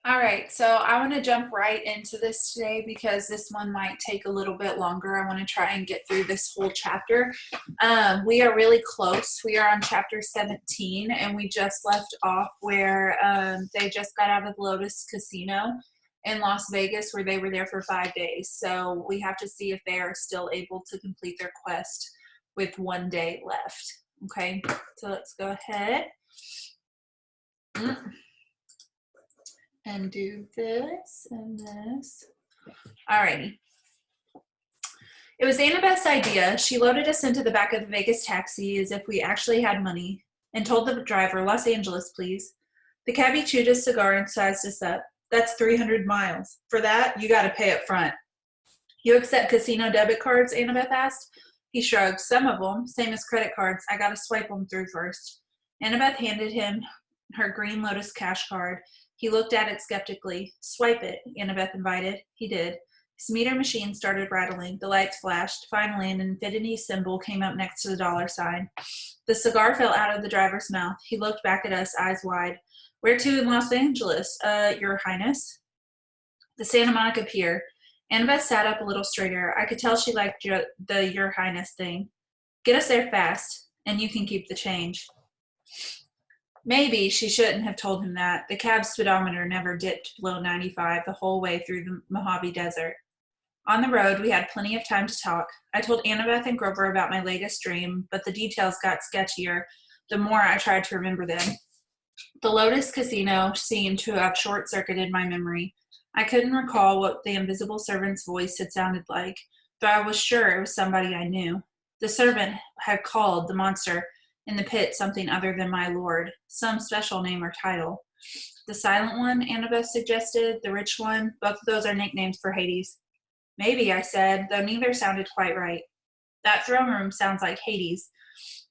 All right, so I want to jump right into this today because this one might take a little bit longer. I want to try and get through this whole chapter. We are really close. We are on chapter 17, and we just left off where they just got out of the Lotus Casino in Las Vegas, where they were there for 5 days. So we have to see if they are still able to complete their quest with 1 day left. Okay, so let's go ahead. And do this and this. Alrighty. It was Annabeth's idea. She loaded us into the back of the Vegas taxi as if we actually had money and told the driver, Los Angeles, please. The cabbie chewed his cigar and sized us up. That's 300 miles. For that, you got to pay up front. You accept casino debit cards? Annabeth asked. He shrugged. Some of them, same as credit cards. I got to swipe them through first. Annabeth handed him her green Lotus cash card. He looked at it skeptically. Swipe it, Annabeth invited. He did. His meter machine started rattling. The lights flashed. Finally, an infinity symbol came up next to the dollar sign. The cigar fell out of the driver's mouth. He looked back at us, eyes wide. Where to in Los Angeles? Your Highness? The Santa Monica Pier. Annabeth sat up a little straighter. I could tell she liked the Your Highness thing. Get us there fast, and you can keep the change. Maybe she shouldn't have told him that. The cab speedometer never dipped below 95 the whole way through the Mojave Desert. On the road, we had plenty of time to talk. I told Annabeth and Grover about my latest dream, but the details got sketchier the more I tried to remember them. The Lotus Casino seemed to have short-circuited my memory. I couldn't recall what the invisible servant's voice had sounded like, though I was sure it was somebody I knew. The servant had called the monster in the pit something other than my lord, some special name or title. The silent one, Annabeth suggested, the rich one, both of those are nicknames for Hades. Maybe, I said, though neither sounded quite right. That throne room sounds like Hades,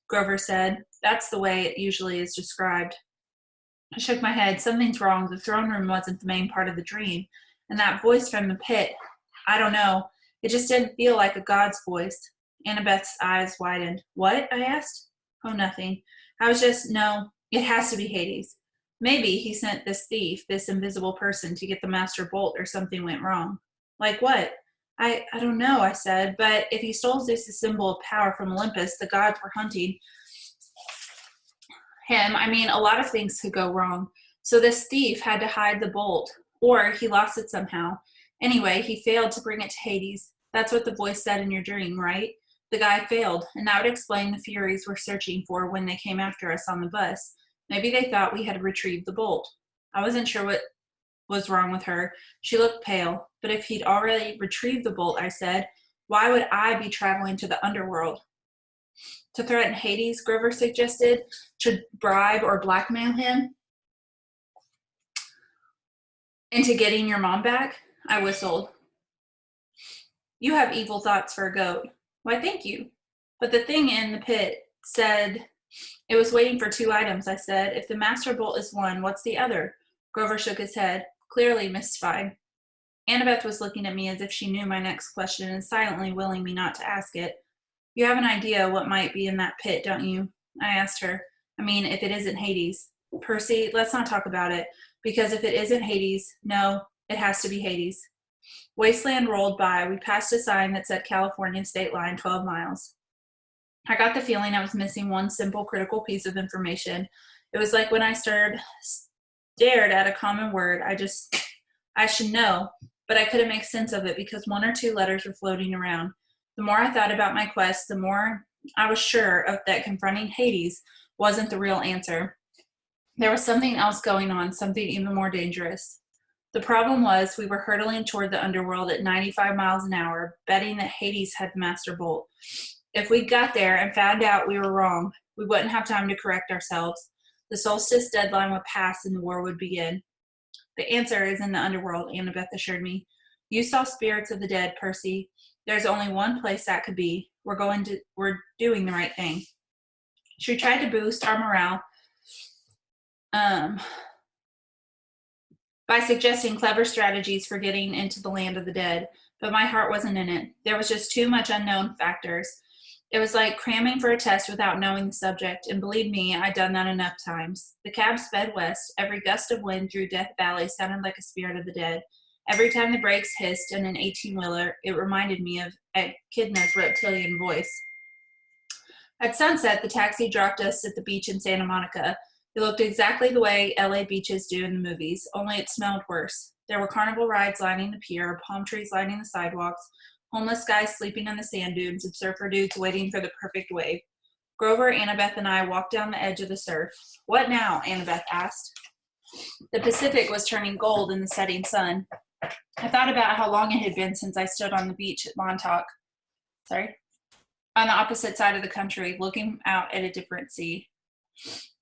Grover said. That's the way it usually is described. I shook my head. Something's wrong. The throne room wasn't the main part of the dream. And that voice from the pit, I don't know. It just didn't feel like a god's voice. Annabeth's eyes widened. What? I asked. Oh, nothing. I was just, no, it has to be Hades. Maybe he sent this thief, this invisible person, to get the master bolt or something went wrong. Like what? I don't know, I said, but if he stole Zeus' symbol of power from Olympus, the gods were hunting him. I mean, a lot of things could go wrong. So this thief had to hide the bolt, or he lost it somehow. Anyway, he failed to bring it to Hades. That's what the voice said in your dream, right? The guy failed, and that would explain the Furies were searching for when they came after us on the bus. Maybe they thought we had retrieved the bolt. I wasn't sure what was wrong with her. She looked pale. But if he'd already retrieved the bolt, I said, why would I be traveling to the underworld? To threaten Hades, Grover suggested, to bribe or blackmail him into getting your mom back? I whistled. You have evil thoughts for a goat. Why, thank you. But the thing in the pit said it was waiting for 2 items, I said. If the master bolt is one, what's the other? Grover shook his head, clearly mystified. Annabeth was looking at me as if she knew my next question and silently willing me not to ask it. You have an idea what might be in that pit, don't you? I asked her. I mean, if it isn't Hades. Percy, let's not talk about it, because if it isn't Hades, no, it has to be Hades. Wasteland rolled by. We passed a sign that said California state line 12 miles. I got the feeling I was missing one simple critical piece of information. It was like when I stared at a common word I should know, but I couldn't make sense of it because 1 or 2 letters were floating around. The more I thought about my quest, the more I was sure of that confronting Hades wasn't the real answer. There was something else going on, something even more dangerous. The problem was we were hurtling toward the underworld at 95 miles an hour, betting that Hades had the master bolt. If we got there and found out we were wrong, we wouldn't have time to correct ourselves. The solstice deadline would pass and the war would begin. The answer is in the underworld, Annabeth assured me. You saw spirits of the dead, Percy. There's only one place that could be. We're doing the right thing. She tried to boost our morale by suggesting clever strategies for getting into the land of the dead, but my heart wasn't in it. There was just too much unknown factors. It was like cramming for a test without knowing the subject, and believe me, I'd done that enough times. The cab sped west. Every gust of wind through Death Valley sounded like a spirit of the dead. Every time the brakes hissed in an 18-wheeler, it reminded me of Echidna's reptilian voice. At sunset, the taxi dropped us at the beach in Santa Monica. It looked exactly the way LA beaches do in the movies, only it smelled worse. There were carnival rides lining the pier, palm trees lining the sidewalks, homeless guys sleeping in the sand dunes, and surfer dudes waiting for the perfect wave. Grover, Annabeth, and I walked down the edge of the surf. What now? Annabeth asked. The Pacific was turning gold in the setting sun. I thought about how long it had been since I stood on the beach at Montauk. On the opposite side of the country, looking out at a different sea.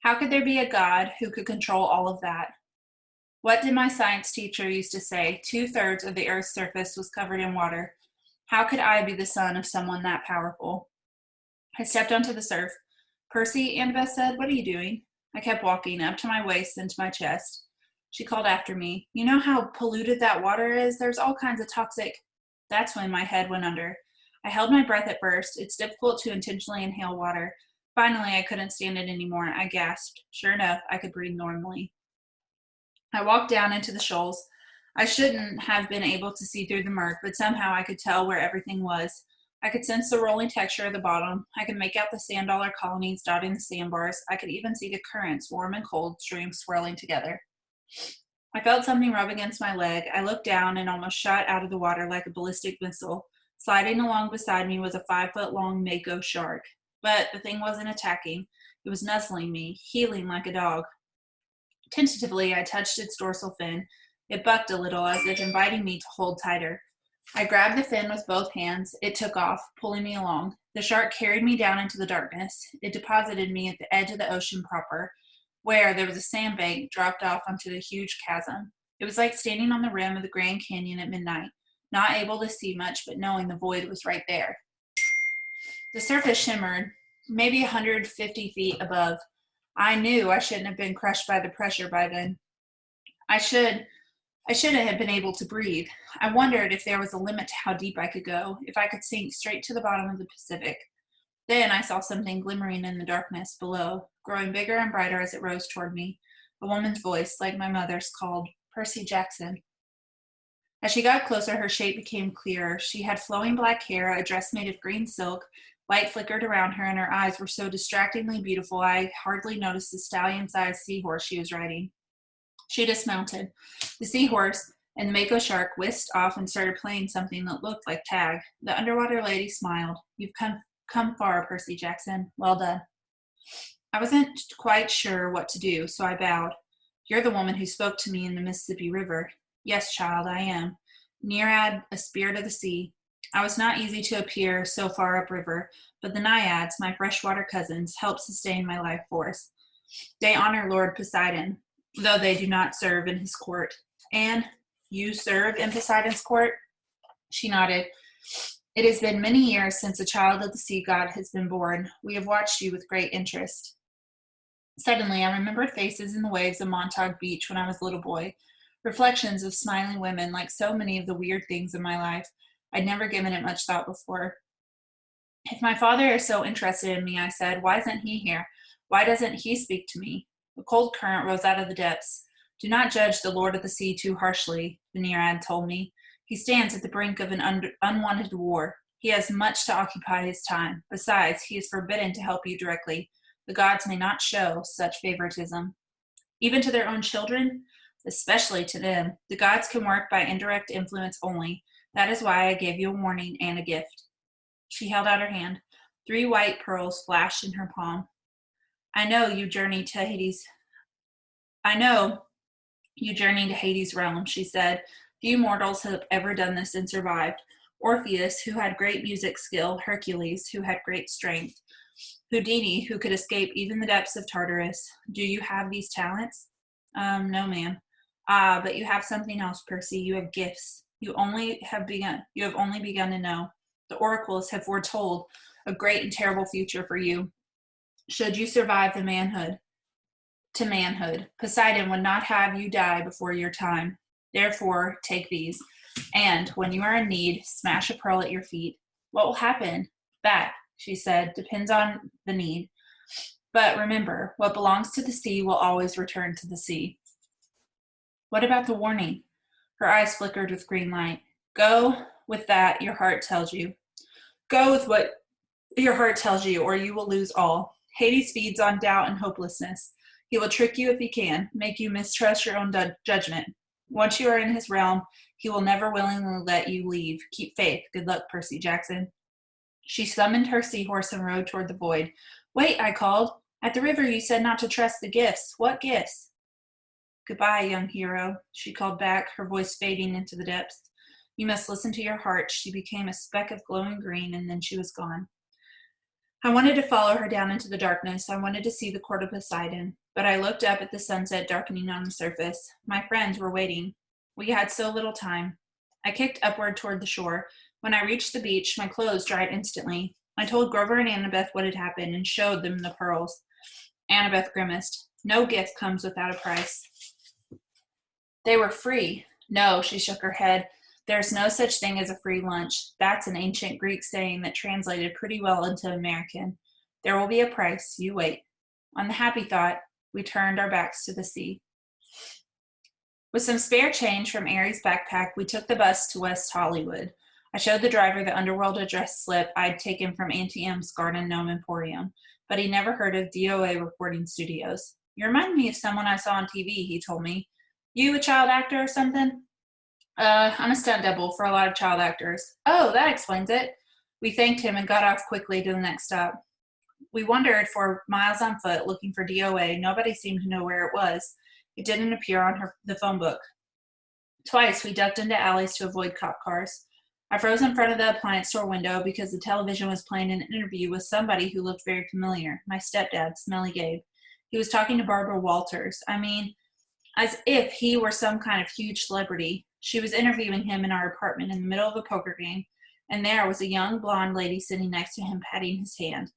How could there be a God who could control all of that? What did my science teacher used to say? 2/3 of the Earth's surface was covered in water. How could I be the son of someone that powerful? I stepped onto the surf. Percy, Annabeth said, what are you doing? I kept walking, up to my waist, then to my chest. She called after me. You know how polluted that water is? There's all kinds of toxic... That's when my head went under. I held my breath at first. It's difficult to intentionally inhale water. Finally, I couldn't stand it anymore. I gasped. Sure enough, I could breathe normally. I walked down into the shoals. I shouldn't have been able to see through the murk, but somehow I could tell where everything was. I could sense the rolling texture of the bottom. I could make out the sand dollar colonies dotting the sandbars. I could even see the currents, warm and cold, streams swirling together. I felt something rub against my leg. I looked down and almost shot out of the water like a ballistic missile. Sliding along beside me was a 5-foot-long mako shark. But the thing wasn't attacking. It was nuzzling me, heeling like a dog. Tentatively, I touched its dorsal fin. It bucked a little, as if inviting me to hold tighter. I grabbed the fin with both hands. It took off, pulling me along. The shark carried me down into the darkness. It deposited me at the edge of the ocean proper, where there was a sandbank dropped off onto the huge chasm. It was like standing on the rim of the Grand Canyon at midnight, not able to see much, but knowing the void was right there. The surface shimmered, maybe 150 feet above. I knew I shouldn't have been crushed by the pressure by then. I should have been able to breathe. I wondered if there was a limit to how deep I could go, if I could sink straight to the bottom of the Pacific. Then I saw something glimmering in the darkness below, growing bigger and brighter as it rose toward me. A woman's voice, like my mother's, called, Percy Jackson. As she got closer, her shape became clearer. She had flowing black hair, a dress made of green silk. Light flickered around her, and her eyes were so distractingly beautiful I hardly noticed the stallion-sized seahorse she was riding. She dismounted. The seahorse and the mako shark whisked off and started playing something that looked like tag. The underwater lady smiled. You've come far, Percy Jackson. Well done. I wasn't quite sure what to do, so I bowed. You're the woman who spoke to me in the Mississippi River. Yes, child, I am. Nereid, a spirit of the sea. I was not easy to appear so far upriver, but the naiads, my freshwater cousins, helped sustain my life force. They honor Lord Poseidon, though they do not serve in his court. And you serve in Poseidon's court? She nodded. It has been many years since a child of the sea god has been born. We have watched you with great interest. Suddenly, I remembered faces in the waves of Montauk Beach when I was a little boy, reflections of smiling women like so many of the weird things in my life. I'd never given it much thought before. If my father is so interested in me, I said, why isn't he here? Why doesn't he speak to me? A cold current rose out of the depths. Do not judge the Lord of the Sea too harshly, the Nereid told me. He stands at the brink of an unwanted war. He has much to occupy his time. Besides, he is forbidden to help you directly. The gods may not show such favoritism. Even to their own children? Especially to them. The gods can work by indirect influence only. That is why I gave you a warning and a gift. She held out her hand. 3 white pearls flashed in her palm. I know you journey to Hades' realm, she said. Few mortals have ever done this and survived. Orpheus, who had great music skill, Hercules, who had great strength, Houdini, who could escape even the depths of Tartarus. Do you have these talents? No, ma'am. Ah, but you have something else, Percy. You have gifts. You have only begun to know. The oracles have foretold a great and terrible future for you. Should you survive to manhood, Poseidon would not have you die before your time. Therefore, take these, and when you are in need, smash a pearl at your feet. What will happen? That she said. Depends on the need. But remember, what belongs to the sea will always return to the sea. What about the warning? Her eyes flickered with green light. Go with that your heart tells you. Go with what your heart tells you, or you will lose all. Hades feeds on doubt and hopelessness. He will trick you if he can, make you mistrust your own judgment. Once you are in his realm, he will never willingly let you leave. Keep faith. Good luck, Percy Jackson. She summoned her seahorse and rode toward the void. Wait, I called. At the river you said not to trust the gifts. What gifts? Goodbye, young hero, she called back, her voice fading into the depths. You must listen to your heart. She became a speck of glowing green, and then she was gone. I wanted to follow her down into the darkness. I wanted to see the court of Poseidon, but I looked up at the sunset darkening on the surface. My friends were waiting. We had so little time. I kicked upward toward the shore. When I reached the beach, my clothes dried instantly. I told Grover and Annabeth what had happened and showed them the pearls. Annabeth grimaced. No gift comes without a price. They were free. No, she shook her head. There's no such thing as a free lunch. That's an ancient Greek saying that translated pretty well into American. There will be a price. You wait. On the happy thought, we turned our backs to the sea. With some spare change from Aries' backpack, we took the bus to West Hollywood. I showed the driver the underworld address slip I'd taken from Auntie M's Garden Gnome Emporium, but he never heard of DOA recording studios. You remind me of someone I saw on TV, he told me. You a child actor or something? I'm a stunt double for a lot of child actors. Oh, that explains it. We thanked him and got off quickly to the next stop. We wandered for miles on foot looking for DOA. Nobody seemed to know where it was. It didn't appear on the phone book. Twice we ducked into alleys to avoid cop cars. I froze in front of the appliance store window because the television was playing an interview with somebody who looked very familiar. My stepdad, Smelly Gabe. He was talking to Barbara Walters. I mean, as if he were some kind of huge celebrity. She was interviewing him in our apartment in the middle of a poker game, and there was a young blonde lady sitting next to him patting his hand.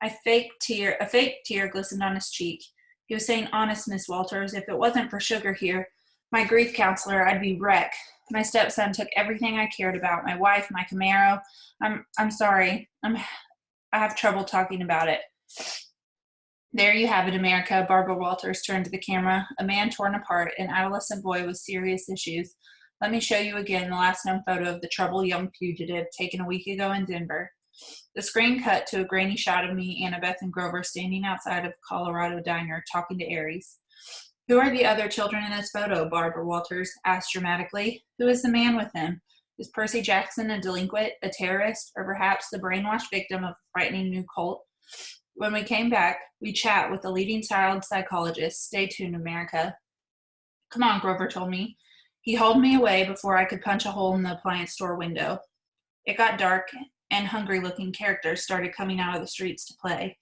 A fake tear glistened on his cheek. He was saying, honest, Miss Walters, if it wasn't for Sugar here, my grief counselor, I'd be wrecked. My stepson took everything I cared about, my wife, my Camaro. I'm sorry. I have trouble talking about it. There you have it, America. Barbara Walters turned to the camera. A man torn apart, an adolescent boy with serious issues. Let me show you again the last known photo of the troubled young fugitive taken a week ago in Denver. The screen cut to a grainy shot of me, Annabeth, and Grover standing outside of Colorado Diner talking to Aries. Who are the other children in this photo? Barbara Walters asked dramatically. Who is the man with them? Is Percy Jackson a delinquent, a terrorist, or perhaps the brainwashed victim of a frightening new cult? When we came back, we chat with the leading child psychologist. Stay tuned, America. Come on, Grover told me. He hauled me away before I could punch a hole in the appliance store window. It got dark, and hungry-looking characters started coming out of the streets to play.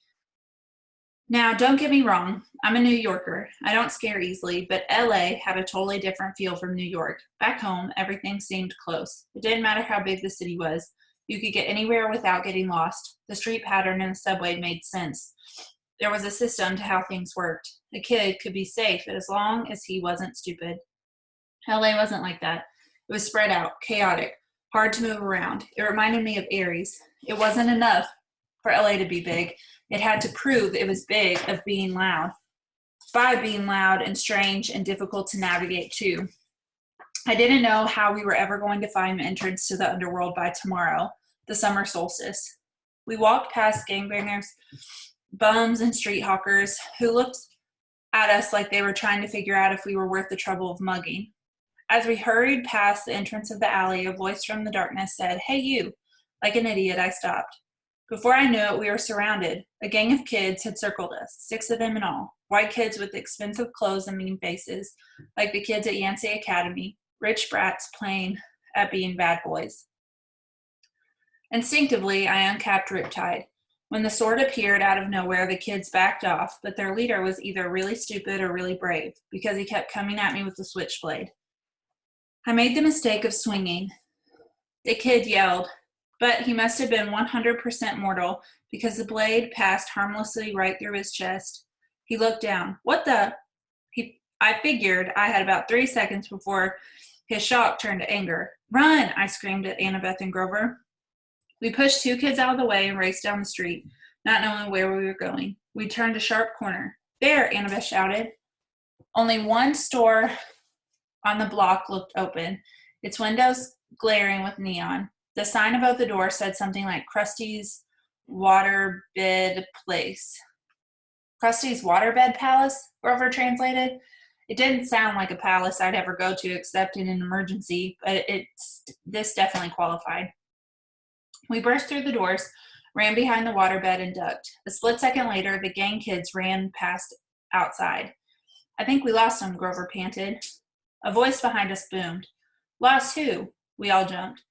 Now, don't get me wrong. I'm a New Yorker. I don't scare easily, but LA had a totally different feel from New York. Back home, everything seemed close. It didn't matter how big the city was. You could get anywhere without getting lost. The street pattern in the subway made sense. There was a system to how things worked. A kid could be safe as long as he wasn't stupid. LA wasn't like that. It was spread out, chaotic, hard to move around. It reminded me of Aries. It wasn't enough for LA to be big. It had to prove it was big of being loud. By being loud and strange and difficult to navigate too. I didn't know how we were ever going to find the entrance to the underworld by tomorrow, the summer solstice. We walked past gangbangers, bums, and street hawkers who looked at us like they were trying to figure out if we were worth the trouble of mugging. As we hurried past the entrance of the alley, a voice from the darkness said, "Hey, you." Like an idiot, I stopped. Before I knew it, we were surrounded. A gang of kids had circled us, 6 of them in all. White kids with expensive clothes and mean faces, like the kids at Yancey Academy. Rich brats playing at being bad boys. Instinctively, I uncapped Riptide. When the sword appeared out of nowhere, the kids backed off, but their leader was either really stupid or really brave, because he kept coming at me with the switchblade. I made the mistake of swinging. The kid yelled, but he must have been 100% mortal, because the blade passed harmlessly right through his chest. He looked down. What the? I figured I had about 3 seconds before his shock turned to anger. Run, I screamed at Annabeth and Grover. We pushed 2 kids out of the way and raced down the street, not knowing where we were going. We turned a sharp corner. There, Annabeth shouted. Only one store on the block looked open, its windows glaring with neon. The sign above the door said something like Krusty's Waterbed Place. Krusty's Waterbed Palace, Grover translated. It didn't sound like a palace I'd ever go to except in an emergency, but this definitely qualified. We burst through the doors, ran behind the waterbed, and ducked. A split second later, the gang kids ran past outside. I think we lost them, Grover panted. A voice behind us boomed. Lost who? We all jumped.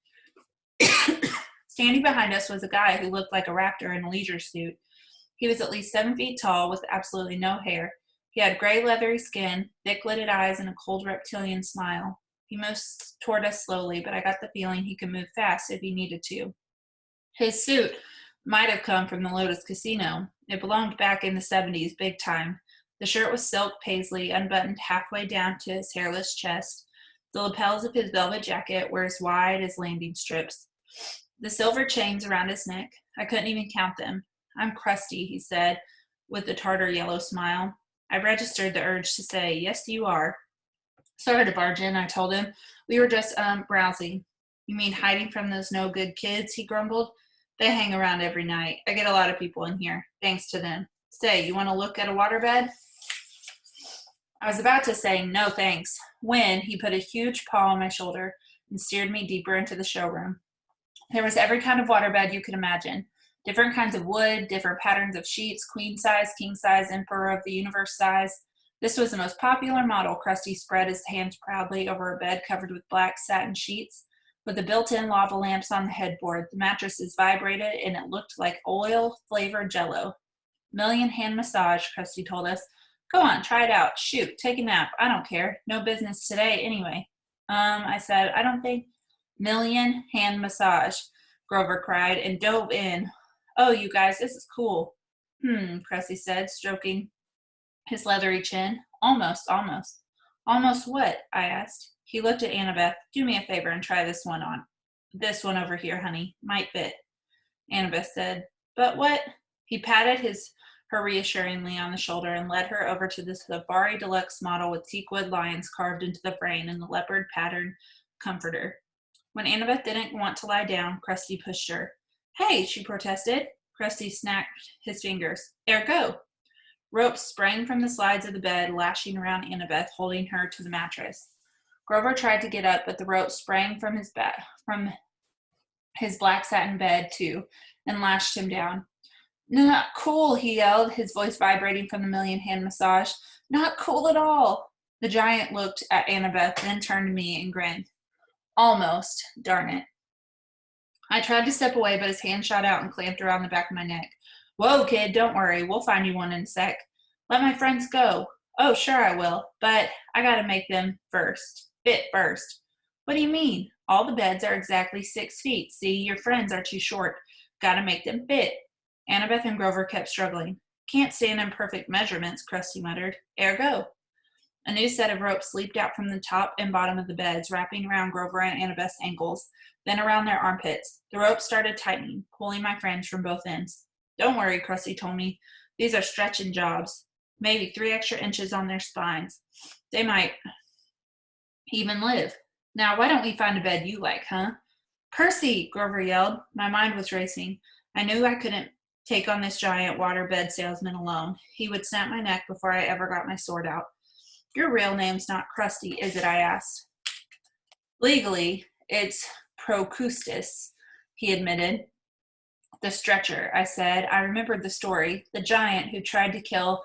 Standing behind us was a guy who looked like a raptor in a leisure suit. He was at least 7 feet tall with absolutely no hair. He had gray leathery skin, thick-lidded eyes, and a cold reptilian smile. He moved toward us slowly, but I got the feeling he could move fast if he needed to. His suit might have come from the Lotus Casino. It belonged back in the 70s, big time. The shirt was silk paisley, unbuttoned halfway down to his hairless chest. The lapels of his velvet jacket were as wide as landing strips. The silver chains around his neck, I couldn't even count them. I'm crusty, he said, with a tartar yellow smile. I registered the urge to say, yes, you are. Sorry to barge in, I told him. We were just, browsing. You mean hiding from those no-good kids, he grumbled. They hang around every night. I get a lot of people in here, thanks to them. Say, you want to look at a waterbed? I was about to say no thanks when he put a huge paw on my shoulder and steered me deeper into the showroom. There was every kind of waterbed you could imagine. Different kinds of wood, different patterns of sheets, queen size, king size, emperor of the universe size. This was the most popular model. Krusty spread his hands proudly over a bed covered with black satin sheets. With the built-in lava lamps on the headboard, the mattresses vibrated and it looked like oil-flavored jello. Million hand massage, Krusty told us. Go on, try it out. Shoot, take a nap. I don't care. No business today anyway. I said, I don't think. Million hand massage, Grover cried and dove in. Oh, you guys, this is cool. Krusty said, stroking his leathery chin. Almost. Almost what? I asked. He looked at Annabeth. Do me a favor and try this one on. This one over here, honey. Might fit. Annabeth said, but what? He patted her reassuringly on the shoulder and led her over to the Safari Deluxe model with teakwood lions carved into the frame and the leopard pattern comforter. When Annabeth didn't want to lie down, Krusty pushed her. Hey, she protested. Krusty snapped his fingers. Ergo. Ropes sprang from the sides of the bed, lashing around Annabeth, holding her to the mattress. Grover tried to get up, but the rope sprang from his black satin bed, too, and lashed him down. Not cool, he yelled, his voice vibrating from the million-hand massage. Not cool at all. The giant looked at Annabeth, then turned to me and grinned. Almost, darn it. I tried to step away, but his hand shot out and clamped around the back of my neck. Whoa, kid, don't worry. We'll find you one in a sec. Let my friends go. Oh, sure I will, but I gotta make them fit first. What do you mean? All the beds are exactly 6 feet. See, your friends are too short. Gotta make them fit. Annabeth and Grover kept struggling. Can't stand imperfect measurements, Krusty muttered. Ergo. A new set of ropes leaped out from the top and bottom of the beds, wrapping around Grover and Annabeth's ankles, then around their armpits. The ropes started tightening, pulling my friends from both ends. Don't worry, Krusty told me. These are stretching jobs. Maybe 3 extra inches on their spines. They might even live. Now, why don't we find a bed you like, huh? Percy, Grover yelled. My mind was racing. I knew I couldn't take on this giant waterbed salesman alone. He would snap my neck before I ever got my sword out. Your real name's not Krusty, is it? I asked. Legally, it's Procustus, he admitted. The stretcher, I said. I remembered the story. The giant who tried to kill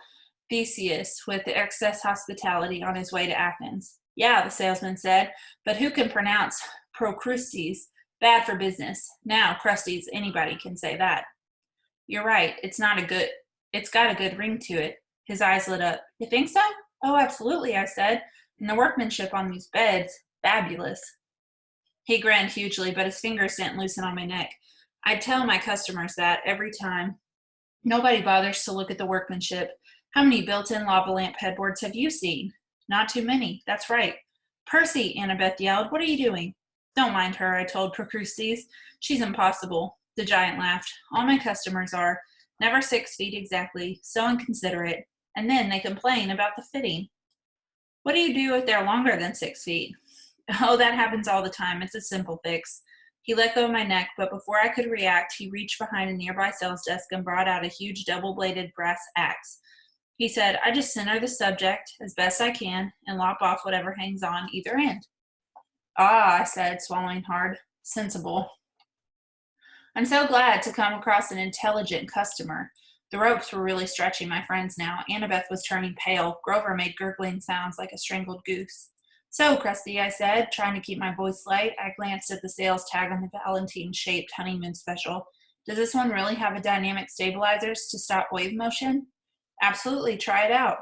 Theseus with the excess hospitality on his way to Athens. Yeah, the salesman said, but who can pronounce Procustes? Bad for business. Now, Krusty's, anybody can say that. You're right. It's got a good ring to it. His eyes lit up. You think so? Oh, absolutely, I said. And the workmanship on these beds, fabulous. He grinned hugely, but his fingers didn't loosen on my neck. I tell my customers that every time. Nobody bothers to look at the workmanship. How many built-in lava lamp headboards have you seen? Not too many, that's right. Percy, Annabeth yelled, what are you doing? Don't mind her, I told Procustes. She's impossible. The giant laughed. All my customers are. Never 6 feet exactly, so inconsiderate. And then they complain about the fitting. What do you do if they're longer than 6 feet? Oh, that happens all the time. It's a simple fix. He let go of my neck, but before I could react, he reached behind a nearby sales desk and brought out a huge double-bladed brass axe. He said, I just center the subject as best I can and lop off whatever hangs on either end. Ah, I said, swallowing hard. Sensible. I'm so glad to come across an intelligent customer. The ropes were really stretching my friends now. Annabeth was turning pale. Grover made gurgling sounds like a strangled goose. So, Krusty, I said, trying to keep my voice light. I glanced at the sales tag on the Valentine-shaped honeymoon special. Does this one really have a dynamic stabilizers to stop wave motion? Absolutely, try it out.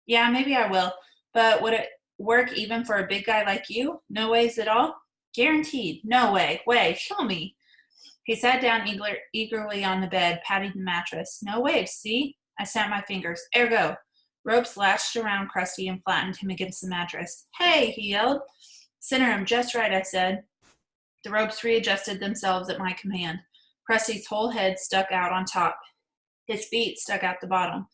Yeah, maybe I will. But would it work even for a big guy like you? No waves at all? Guaranteed. No way. Way, show me. He sat down eagerly on the bed, patting the mattress. No waves, see? I snapped my fingers. Ergo. Ropes lashed around Krusty and flattened him against the mattress. Hey, he yelled. Center him just right, I said. The ropes readjusted themselves at my command. Krusty's whole head stuck out on top. His feet stuck out the bottom.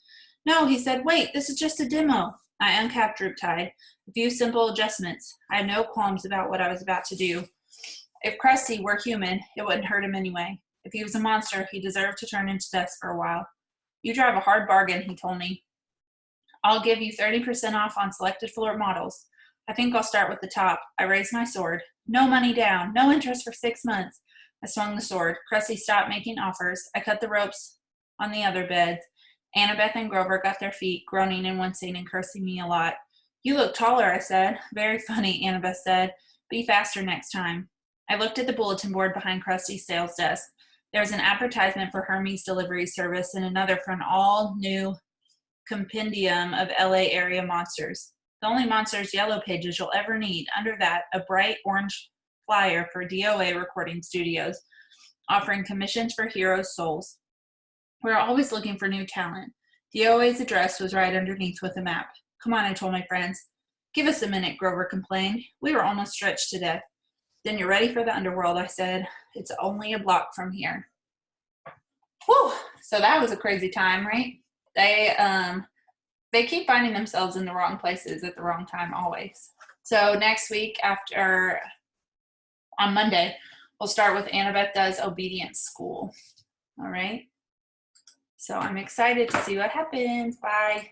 No, he said, wait, this is just a demo. I uncapped Riptide. A few simple adjustments. I had no qualms about what I was about to do. If Krusty were human, it wouldn't hurt him anyway. If he was a monster, he deserved to turn into dust for a while. You drive a hard bargain, he told me. I'll give you 30% off on selected floor models. I think I'll start with the top. I raised my sword. No money down. No interest for 6 months. I swung the sword. Krusty stopped making offers. I cut the ropes on the other beds. Annabeth and Grover got their feet, groaning and wincing and cursing me a lot. You look taller, I said. Very funny, Annabeth said. Be faster next time. I looked at the bulletin board behind Krusty's sales desk. There was an advertisement for Hermes delivery service and another for an all-new compendium of LA area monsters. The only monsters yellow pages you'll ever need. Under that, a bright orange flyer for DOA recording studios, offering commissions for heroes' souls. We're always looking for new talent. DOA's address was right underneath with a map. Come on, I told my friends. Give us a minute, Grover complained. We were almost stretched to death. Then you're ready for the underworld, I said. It's only a block from here. Whew. So that was a crazy time, right? They keep finding themselves in the wrong places at the wrong time always. So next week on Monday, we'll start with Annabeth Does Obedience School. All right. So I'm excited to see what happens. Bye.